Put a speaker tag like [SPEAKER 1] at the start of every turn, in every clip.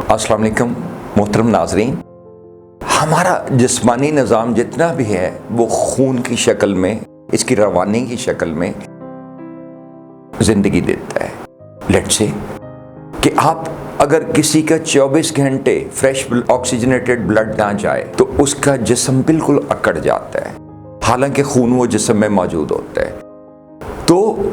[SPEAKER 1] अस्सलाम वालेकुम मोहतरम नाजरीन। हमारा जिस्मानी निज़ाम जितना भी है वो खून की शक्ल में, इसकी रवानी की शक्ल में ज़िंदगी देता है। लेट्स से कि आप अगर किसी का 24 घंटे फ्रेश ऑक्सीजनेटेड ब्लड ना जाए तो उसका जिस्म बिल्कुल अकड़ जाता है, हालांकि खून वो जिस्म में मौजूद होता है। तो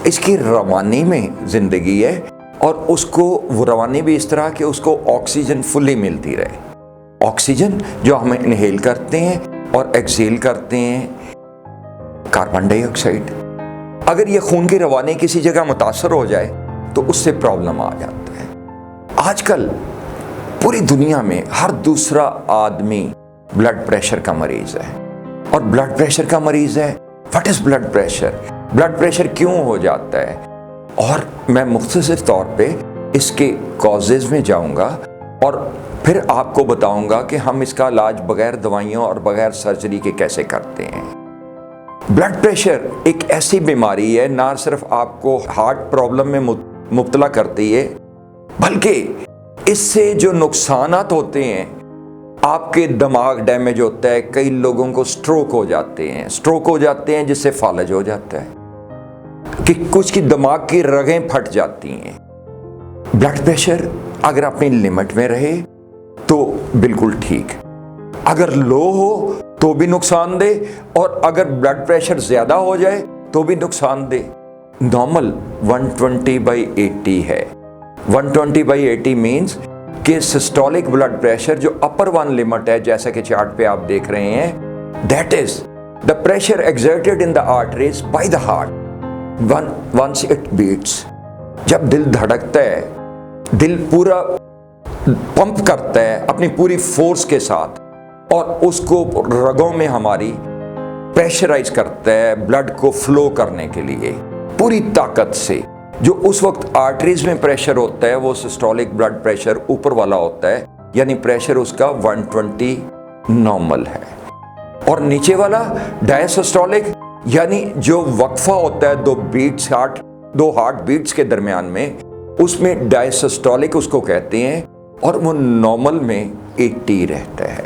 [SPEAKER 1] इसकी रवानी में ज़िंदगी है और उसको वो रवानी भी इस तरह कि उसको ऑक्सीजन फुली मिलती रहे। ऑक्सीजन जो हम इनहेल करते हैं और एक्सहेल करते हैं कार्बन डाइऑक्साइड। अगर ये खून की रवानी किसी जगह मुतासर हो जाए तो उससे प्रॉब्लम आ जाता है। आजकल पूरी दुनिया में हर दूसरा आदमी ब्लड प्रेशर का मरीज है और ब्लड प्रेशर का मरीज है। What is blood pressure? Blood pressure क्यों हो जाता है? और मैं मुख्तसर तौर पे इसके कॉजेज़ में जाऊंगा और फिर आपको बताऊंगा कि हम इसका इलाज बगैर दवाइयों और बगैर सर्जरी के कैसे करते हैं। ब्लड प्रेशर एक ऐसी बीमारी है ना सिर्फ आपको हार्ट प्रॉब्लम में मुब्तला करती है, बल्कि इससे जो नुकसानात होते हैं, आपके दिमाग डैमेज होता है, कई लोगों को स्ट्रोक हो जाते हैं जिससे फालज हो जाता है कि कुछ की दिमाग की रगें फट जाती हैं। ब्लड प्रेशर अगर अपनी लिमिट में रहे तो बिल्कुल ठीक, अगर लो हो तो भी नुकसानदेह और अगर ब्लड प्रेशर ज्यादा हो जाए तो भी नुकसानदेह। नॉर्मल 120/80 है। 120/80 मीन्स कि सिस्टोलिक ब्लड प्रेशर जो अपर वन लिमिट है, जैसा कि चार्ट पे आप देख रहे हैं, that is the pressure exerted in the arteries by the heart once it beats। जब दिल धड़कता है, दिल पूरा पंप करता है अपनी पूरी फोर्स के साथ और उसको रगों में हमारी प्रेशराइज करता है ब्लड को फ्लो करने के लिए पूरी ताकत से। जो उस वक्त आर्टरीज में प्रेशर होता है वो सिस्टोलिक ब्लड प्रेशर ऊपर वाला होता है, यानी प्रेशर उसका 120 नॉर्मल है। और नीचे वाला डायसिस्टोलिक, यानी जो वक्फा होता है दो हार्ट बीट्स के दरमियान में, उसमें डायसिस्टोलिक उसको कहते हैं और वो नॉर्मल में 80 रहता है।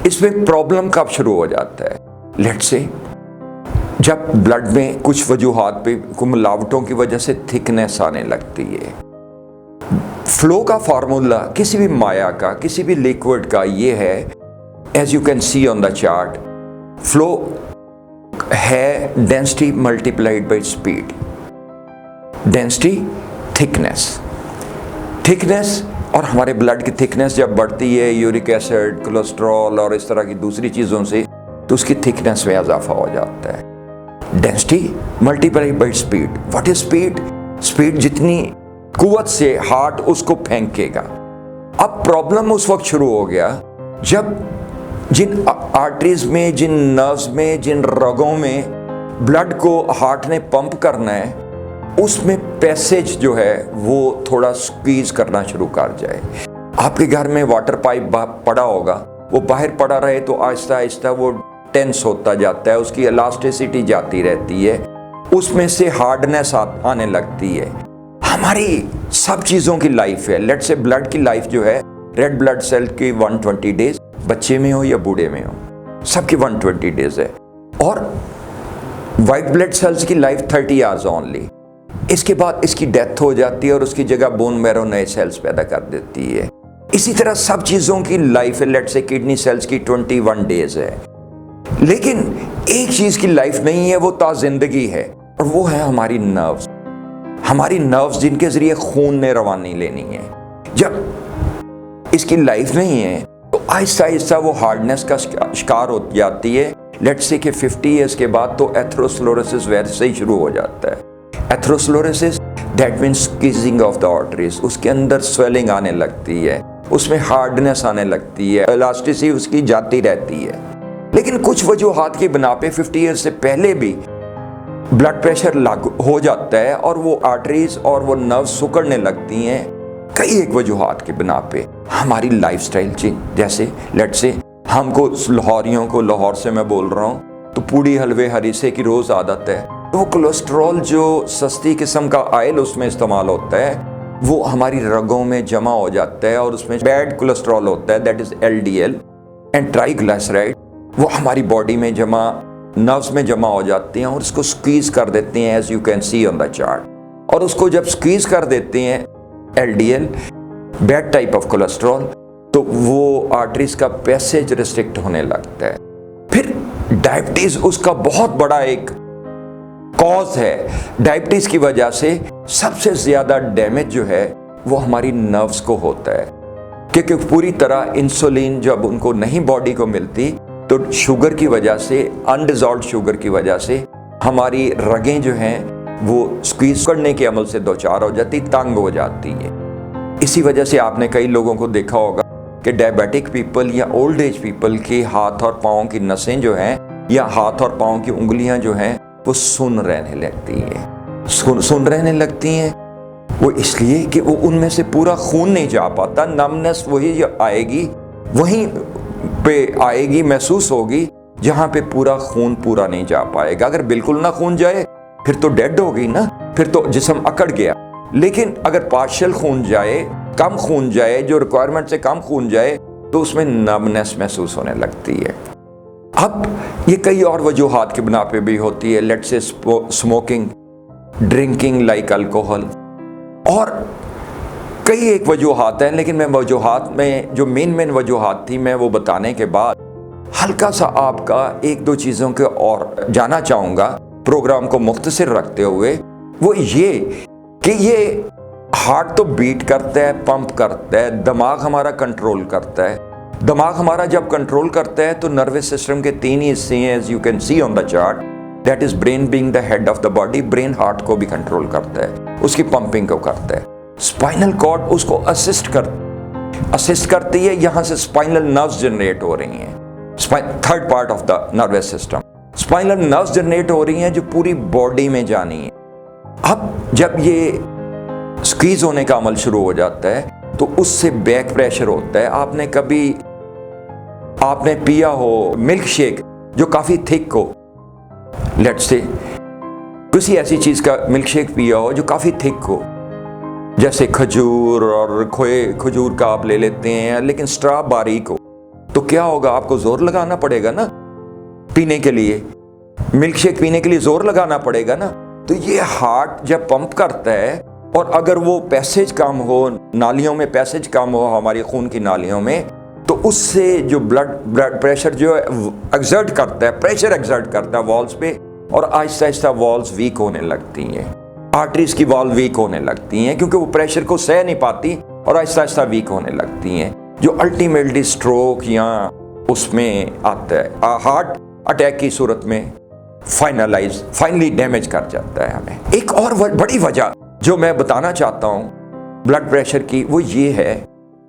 [SPEAKER 1] इसमें प्रॉब्लम कब शुरू हो जाता है? लेट्स से जब ब्लड में कुछ वजूहात पे मिलावटों की वजह से थिकनेस आने लगती है। फ्लो का फार्मूला किसी भी माया का, किसी भी लिक्विड का ये है, as you can see on the chart, flow है density multiplied by speed. Density thickness और हमारे ब्लड की थिकनेस जब बढ़ती है यूरिक एसिड, कोलेस्ट्रॉल और इस तरह की दूसरी चीज़ों से, तो उसकी थिकनेस में इजाफा हो जाता है। Density multiplied by speed. What is speed? Speed जितनी कुव्वत से हार्ट उसको फेंकेगा। अब प्रॉब्लम उस वक्त शुरू हो गया जब जिन आर्टरीज में, जिन नर्व्स में, जिन रगों में ब्लड को हार्ट ने पंप करना है, उसमें पैसेज जो है वो थोड़ा स्क्वीज करना शुरू कर जाए। आपके घर में वाटर पाइप पड़ा होगा, वो बाहर पड़ा रहे तो आहिस्ता आहिस्ता वो टेंस होता जाता है, उसकी इलास्टिसिटी जाती रहती है, उसमें से हार्डनेस आने लगती है। हमारी सब चीज़ों की लाइफ है। लेट्स से ब्लड की लाइफ जो है, रेड ब्लड सेल की 120 डेज, बच्चे में हो या बूढ़े में हो, सबकी 120 डेज है। और वाइट ब्लड सेल्स की लाइफ 30 आवर्स ओनली। इसके बाद इसकी डेथ हो जाती है और उसकी जगह बोन मैरो नए सेल्स पैदा कर देती है। इसी तरह सब चीज़ों की लाइफ है। लेट्स से किडनी सेल्स की 21 डेज है। लेकिन एक चीज़ की लाइफ नहीं है, वो ताज़िंदगी है, और वो है हमारी नर्व्स। हमारी नर्व्स जिनके ज़रिए खून ने रवानी लेनी है। जब इसकी लाइफ नहीं है तो आहिस्ता आहिस्ता वो हार्डनेस का शिकार हो जाती है। लेट्स से कि 50 ईयर्स के बाद तो एथेरोस्क्लेरोसिस वैसे ही शुरू हो जाता है। Atherosclerosis that means squeezing of the arteries. उसके अंदर स्वेलिंग आने लगती है, उसमें हार्डनेस आने लगती है, इलास्टिसिटी उसकी जाती रहती है। लेकिन कुछ वजूहात की बिना पे 50 ईयर्स से पहले भी ब्लड प्रेशर लागू हो जाता है और वो आर्टरीज और वो नर्व सिकुड़ने लगती हैं। कई एक वजूहात के बिना पे हमारी लाइफस्टाइल चेंज, जैसे लेट्स से हमको लाहौरियों को, लाहौर से मैं बोल रहा हूँ, तो पूड़ी हलवे हरीसे की रोज़ आदत है, तो वो कोलेस्ट्रॉल जो सस्ती किस्म का ऑयल उसमें इस्तेमाल होता है, वो हमारी रगों में जमा हो जाता है और उसमें बैड कोलेस्ट्रॉल होता है, that is LDL and triglyceride, वो हमारी बॉडी में जमा, नर्व्स में जमा हो जाते हैं और उसको स्क्वीज कर देते हैं, as you can see on the chart. और उसको जब स्क्वीज कर देते हैं LDL, bad type of cholesterol, तो वो आर्टरीज का पैसेज रिस्ट्रिक्ट होने लगता है। फिर डायबिटीज उसका बहुत बड़ा एक कॉज है। डायबिटीज की वजह से सबसे ज्यादा डैमेज जो है वो हमारी नर्व्स को होता है, क्योंकि पूरी तरह इंसुलिन जब उनको नहीं बॉडी को मिलती तो शुगर की वजह से, अनडिजॉल्व शुगर की वजह से हमारी रगें जो हैं वो स्क्वीज करने के अमल से दो चार हो जाती, तंग हो जाती है। इसी वजह से आपने कई लोगों को देखा होगा कि डायबिटिक पीपल या ओल्ड एज पीपल के हाथ और पाँव की नसें जो हैं या हाथ और पाँव की उंगलियां जो हैं वो सुन्न रहने लगती हैं। सुन्न रहने लगती हैं वो इसलिए कि वो उनमें से पूरा खून नहीं जा पाता। नमनेस वही जो आएगी, वहीं पे आएगी, महसूस होगी जहां पे पूरा खून पूरा नहीं जा पाएगा। अगर बिल्कुल ना खून जाए फिर तो डेड हो गई ना, फिर तो जिस्म अकड़ गया। लेकिन अगर पार्शियल खून जाए, कम खून जाए, जो रिक्वायरमेंट से कम खून जाए, तो उसमें नमनेस महसूस होने लगती है। अब ये कई और वजूहात की बिना पे भी होती है, let's say smoking, drinking like alcohol, और कई एक वजूहात हैं। लेकिन मैं वजूहात में जो मेन वजूहात थी मैं वो बताने के बाद हल्का सा आपका एक दो चीज़ों के और जाना चाहूँगा प्रोग्राम को मुख्तसर रखते हुए। वो ये कि ये हार्ट तो बीट करता है, पंप करता है, दिमाग हमारा कंट्रोल करता है। दिमाग हमारा जब कंट्रोल करता है तो नर्वस सिस्टम के तीन ही हिस्से हैं, as you can see on the chart, that is brain being the head of the body. Brain heart को भी कंट्रोल करता है, उसकी पंपिंग को करता है। स्पाइनल कॉर्ड उसको असिस्ट करती है, यहां से स्पाइनल नर्व्स जनरेट हो रही हैं। Third part of the nervous system, spinal nerves generate हो रही हैं जो पूरी बॉडी में जानी है। अब जब ये स्क्वीज होने का अमल शुरू हो जाता है तो उससे बैक प्रेशर होता है। आपने पिया हो मिल्क शेक जो काफी थिक हो, लेट्स से किसी ऐसी चीज का मिल्क शेक पिया हो जो काफी थिक हो, जैसे खजूर और खोए खजूर का आप ले लेते हैं, लेकिन स्ट्रा बारीक हो, तो क्या होगा, आपको जोर लगाना पड़ेगा ना पीने के लिए, मिल्क शेक पीने के लिए जोर लगाना पड़ेगा ना। तो ये हार्ट जब पंप करता है और अगर वो पैसेज कम हो, नालियों में पैसेज कम हो हमारी खून की नालियों में, तो उससे जो ब्लड प्रेशर जो एक्सर्ट करता है, प्रेशर एक्सर्ट करता है वॉल्स पे, और आहिस्ता आहिस्ता वॉल्स वीक होने लगती हैं, आर्टरीज की वॉल वीक होने लगती हैं, क्योंकि वो प्रेशर को सह नहीं पाती और आहिस्ता आहिस्ता वीक होने लगती हैं, जो अल्टीमेटली स्ट्रोक या उसमें आता है, हार्ट अटैक की सूरत में फाइनली डैमेज कर जाता है हमें। एक और बड़ी वजह जो मैं बताना चाहता हूँ ब्लड प्रेशर की, वो ये है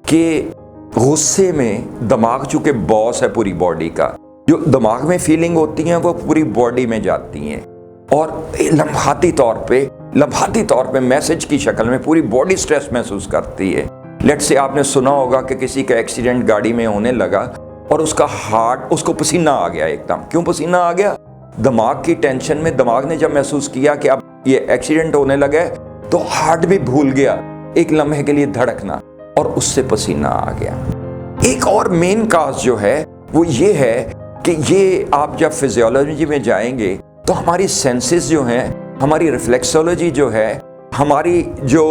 [SPEAKER 1] कि गुस्से में दिमाग चूंकि बॉस है पूरी बॉडी का, जो दिमाग में फीलिंग होती हैं वो पूरी बॉडी में जाती हैं और लम्हाती तौर पे मैसेज की शक्ल में पूरी बॉडी स्ट्रेस महसूस करती है। लेट्स से आपने सुना होगा कि किसी का एक्सीडेंट गाड़ी में होने लगा और उसका हार्ट, उसको पसीना आ गया एकदम। क्यों पसीना आ गया? दिमाग की टेंशन में दिमाग ने जब महसूस किया कि अब ये एक्सीडेंट होने लगा है, तो हार्ट भी भूल गया एक लम्हे के लिए धड़कना और उससे पसीना आ गया। एक और मेन काज जो है वो ये है कि ये आप जब फिजियोलॉजी में जाएंगे तो हमारी सेंसेस जो हैं, हमारी रिफ्लेक्सोलॉजी जो है, हमारी जो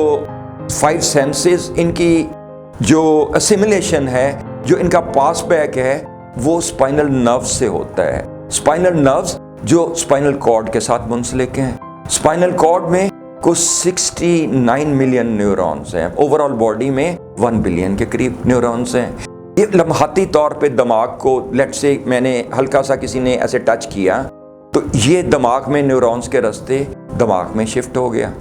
[SPEAKER 1] 5 सेंसेस, इनकी जो असिमिलेशन है, जो इनका पास बैक है, वो स्पाइनल नर्व्स से होता है। स्पाइनल नर्व्स जो स्पाइनल कॉर्ड के साथ मुंसलिक हैं। स्पाइनल कॉर्ड में कुछ 69 मिलियन न्यूरॉन्स हैं, ओवरऑल बॉडी में 1 बिलियन के करीब न्यूरॉन्स हैं। ये लम्हाती तौर पे दिमाग को, लेट्स से मैंने हल्का सा किसी ने ऐसे टच किया तो ये दिमाग में न्यूरॉन्स के रास्ते दिमाग में शिफ्ट हो गया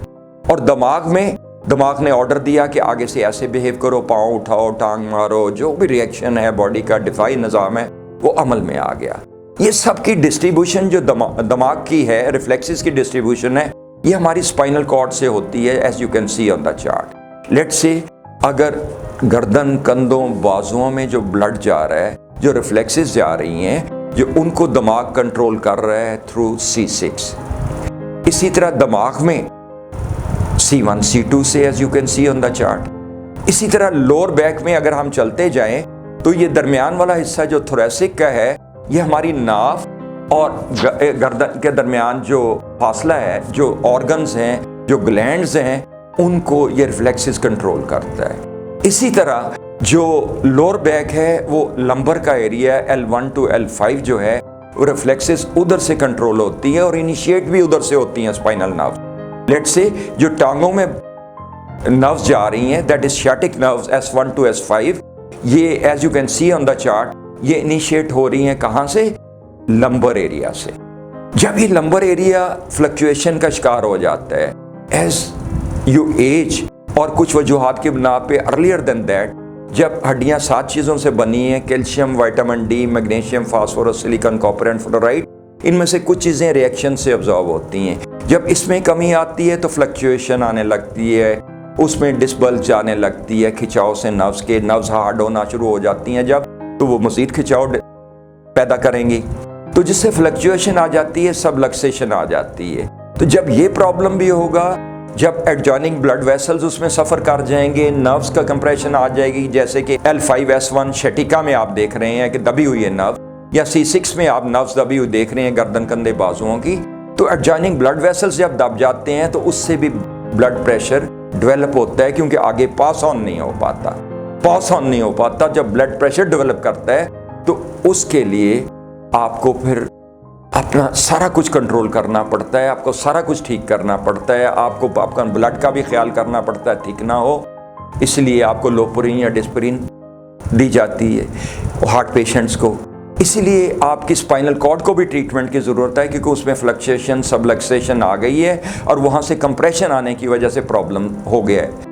[SPEAKER 1] और दिमाग ने ऑर्डर दिया कि आगे से ऐसे बिहेव करो, पाँव उठाओ, टांग मारो, जो भी रिएक्शन है बॉडी का डिफाई निज़ाम है वो अमल में आ गया। ये सब की डिस्ट्रीब्यूशन जो दिमाग की है, रिफ्लेक्सेस की डिस्ट्रीब्यूशन है, ये हमारी स्पाइनल कॉर्ड से होती है, as you can see on the chart. Let's say अगर गर्दन, कंधों, बाजुओं में जो ब्लड जा रहा है, जो रिफ्लेक्सेस जा रही हैं, जो उनको दिमाग कंट्रोल कर रहा है थ्रू C6। इसी तरह दिमाग में C1 C2 से, as you can see on the chart. इसी तरह लोअर बैक में अगर हम चलते जाएं तो ये दरमियान वाला हिस्सा जो थोरेसिक का है, ये हमारी नाभ और गर्दन के दरमियान जो फासला है, जो ऑर्गन्स हैं, जो ग्लैंड्स हैं, उनको ये रिफ्लेक्सेस कंट्रोल करता है। इसी तरह जो लोअर बैक है वो लंबर का एरिया L1 to L5 जो है वो रिफ्लेक्सेस उधर से कंट्रोल होती है और इनिशिएट भी उधर से होती हैं स्पाइनल नर्व। लेट्स से जो टांगों में नर्व्स जा रही हैं, that is sciatic nerves S1 to S5, ये as you can see on the chart, ये इनिशिएट हो रही हैं कहाँ से? लंबर एरिया से। जब ये लंबर एरिया फ्लक्चुएशन का शिकार हो जाता है एज यू एज, और कुछ वजूहात की बिना पे अर्लियर देन दैट, जब हड्डियां 7 चीज़ों से बनी हैं, calcium, vitamin D, magnesium, phosphorus, silicon, copper and fluoride, इनमें से कुछ चीज़ें रिएक्शन से अब्जॉर्ब होती हैं। जब इसमें कमी आती है तो फ्लक्चुएशन आने लगती है, उसमें डिसबल्ज आने लगती है, खिंचाव से नर्व्स हार्ड होना शुरू हो जाती हैं जब, तो वो मज़ीद खिंचाव पैदा करेंगी, तो जिससे फ्लक्चुएशन आ जाती है, सबलक्सेशन आ जाती है। तो जब ये प्रॉब्लम भी होगा, जब एडजॉइनिंग ब्लड वेसल्स उसमें सफ़र कर जाएंगे, नर्व्स का कंप्रेशन आ जाएगी, जैसे कि L5S1 शटिका में आप देख रहे हैं कि दबी हुई है नर्व, या C6 में आप नर्व्स दबी हुई देख रहे हैं गर्दन कंधे बाजुओं की, तो एडजॉइनिंग ब्लड वेसल्स जब दब जाते हैं तो उससे भी ब्लड प्रेशर डेवलप होता है, क्योंकि आगे पास ऑन नहीं हो पाता। जब ब्लड प्रेशर डेवलप करता है तो उसके लिए आपको फिर अपना सारा कुछ कंट्रोल करना पड़ता है, आपको सारा कुछ ठीक करना पड़ता है, आपको आपका ब्लड का भी ख्याल करना पड़ता है ठीक ना हो, इसलिए आपको लोपोरिन या डिस्परिन दी जाती है हार्ट पेशेंट्स को। इसीलिए आपकी स्पाइनल कॉर्ड को भी ट्रीटमेंट की ज़रूरत है, क्योंकि उसमें फ्लक्चुएशन, सबलक्सेशन आ गई है और वहाँ से कंप्रेशन आने की वजह से प्रॉब्लम हो गया है।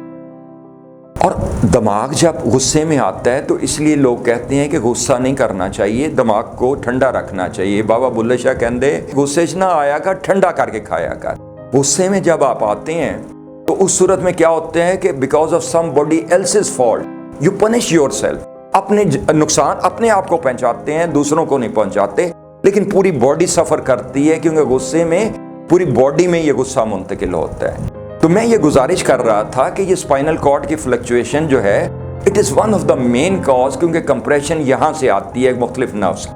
[SPEAKER 1] और दिमाग जब गुस्से में आता है तो इसलिए लोग कहते हैं कि गुस्सा नहीं करना चाहिए, दिमाग को ठंडा रखना चाहिए। बाबा बुल्ले शाह कहते गुस्से च ना आया कर, ठंडा करके खाया कर। गुस्से में जब आप आते हैं तो उस सूरत में क्या होते हैं कि because of somebody else's fault you punish yourself, अपने नुकसान अपने आप को पहुंचाते हैं, दूसरों को नहीं पहुंचाते, लेकिन पूरी बॉडी सफ़र करती है, क्योंकि गुस्से में पूरी बॉडी में ये गुस्सा मुंतकिल होता है। तो मैं ये गुजारिश कर रहा था कि ये स्पाइनल कॉर्ड की फ्लक्चुएशन जो है, it is one of the main cause, क्योंकि कंप्रेशन यहाँ से आती है मुख्तलिफ nerves,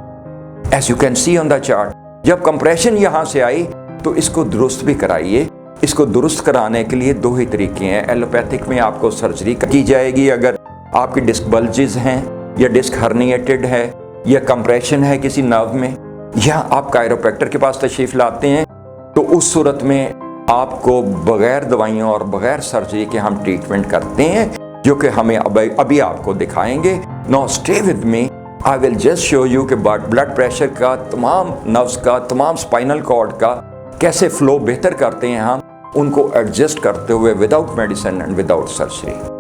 [SPEAKER 1] as you can see on the chart. जब कंप्रेशन यहाँ से आई तो इसको दुरुस्त भी कराइए। इसको दुरुस्त कराने के लिए 2 ही तरीके हैं। एलोपैथिक में आपको सर्जरी की जाएगी अगर आपकी डिस्क बल्जेस हैं, या डिस्क हर्निएटेड है, या कंप्रेशन है किसी नर्व में, या आप कायरोप्रैक्टर के पास तशरीफ़ लाते हैं, तो उस सूरत में आपको बगैर दवाइयों और बगैर सर्जरी के हम ट्रीटमेंट करते हैं, जो कि हमें अभी आपको दिखाएंगे। Now stay with me, I will just show you कि ब्लड प्रेशर का, तमाम नर्व्स का, तमाम स्पाइनल कॉर्ड का कैसे फ्लो बेहतर करते हैं हम, उनको एडजस्ट करते हुए without medicine and without surgery.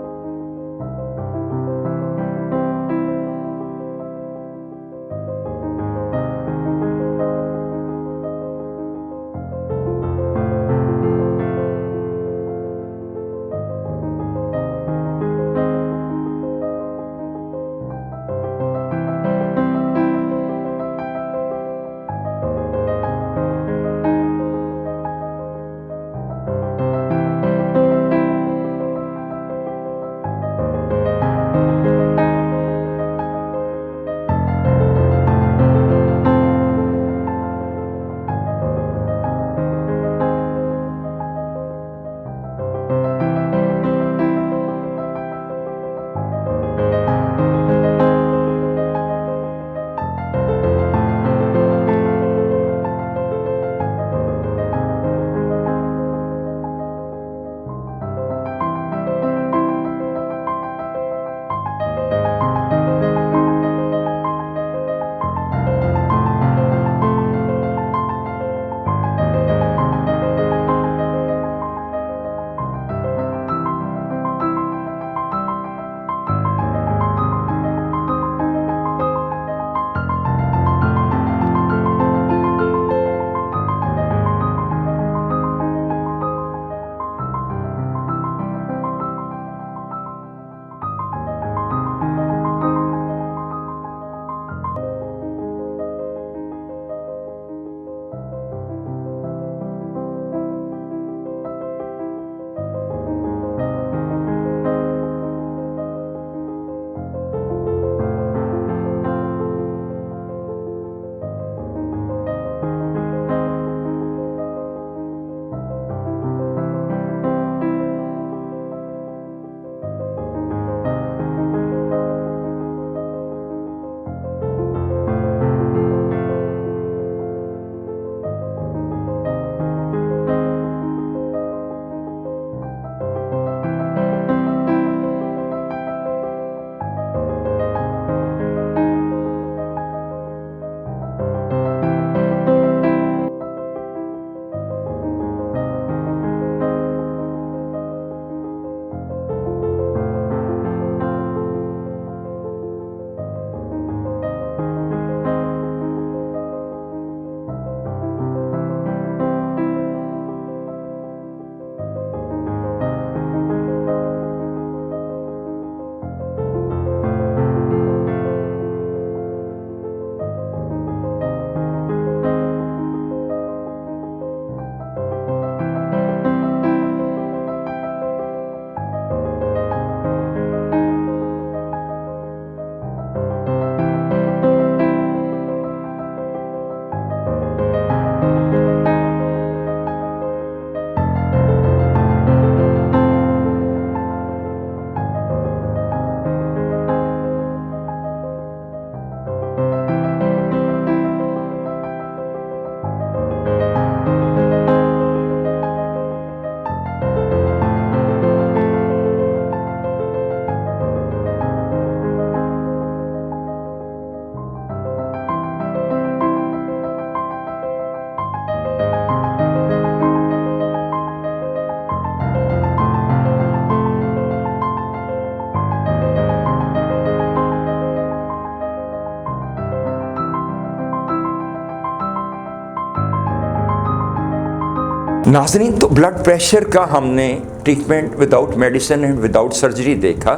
[SPEAKER 1] नाज़रीन, तो ब्लड प्रेशर का हमने treatment without medicine and without surgery देखा।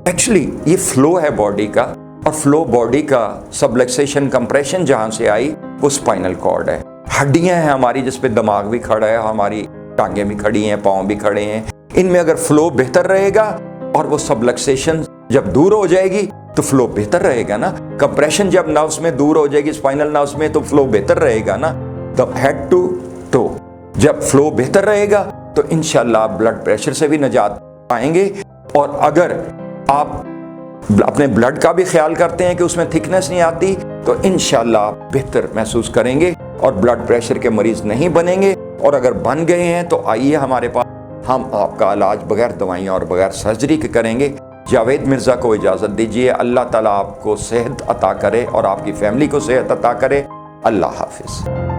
[SPEAKER 1] एक्चुअली ये फ्लो है बॉडी का, और फ्लो बॉडी का सबलक्सेशन कंप्रेशन जहाँ से आई वो स्पाइनल कॉर्ड है। हड्डियाँ हैं हमारी जिस पे दिमाग भी खड़ा है, हमारी टांगें भी खड़ी हैं, पाँव भी खड़े हैं। इनमें अगर फ्लो बेहतर रहेगा और वो सबलक्सेशन जब दूर हो जाएगी तो फ्लो बेहतर रहेगा ना। कंप्रेशन जब नर्व्स में दूर हो जाएगी, स्पाइनल नर्व्स में, तो फ्लो बेहतर रहेगा ना। द हेड टू टो जब फ्लो बेहतर रहेगा तो इंशाल्लाह ब्लड प्रेशर से भी निजात पाएंगे। और अगर आप अपने ब्लड का भी ख्याल करते हैं कि उसमें थिकनेस नहीं आती, तो इंशाल्लाह बेहतर महसूस करेंगे और ब्लड प्रेशर के मरीज नहीं बनेंगे। और अगर बन गए हैं तो आइए हमारे पास, हम आपका इलाज बगैर दवाइयों और बगैर सर्जरी के करेंगे। जावेद मिर्ज़ा को इजाज़त दीजिए। अल्लाह ताला आपको सेहत अता करे और आपकी फैमिली को सेहत अता करे। अल्लाह हाफिज़।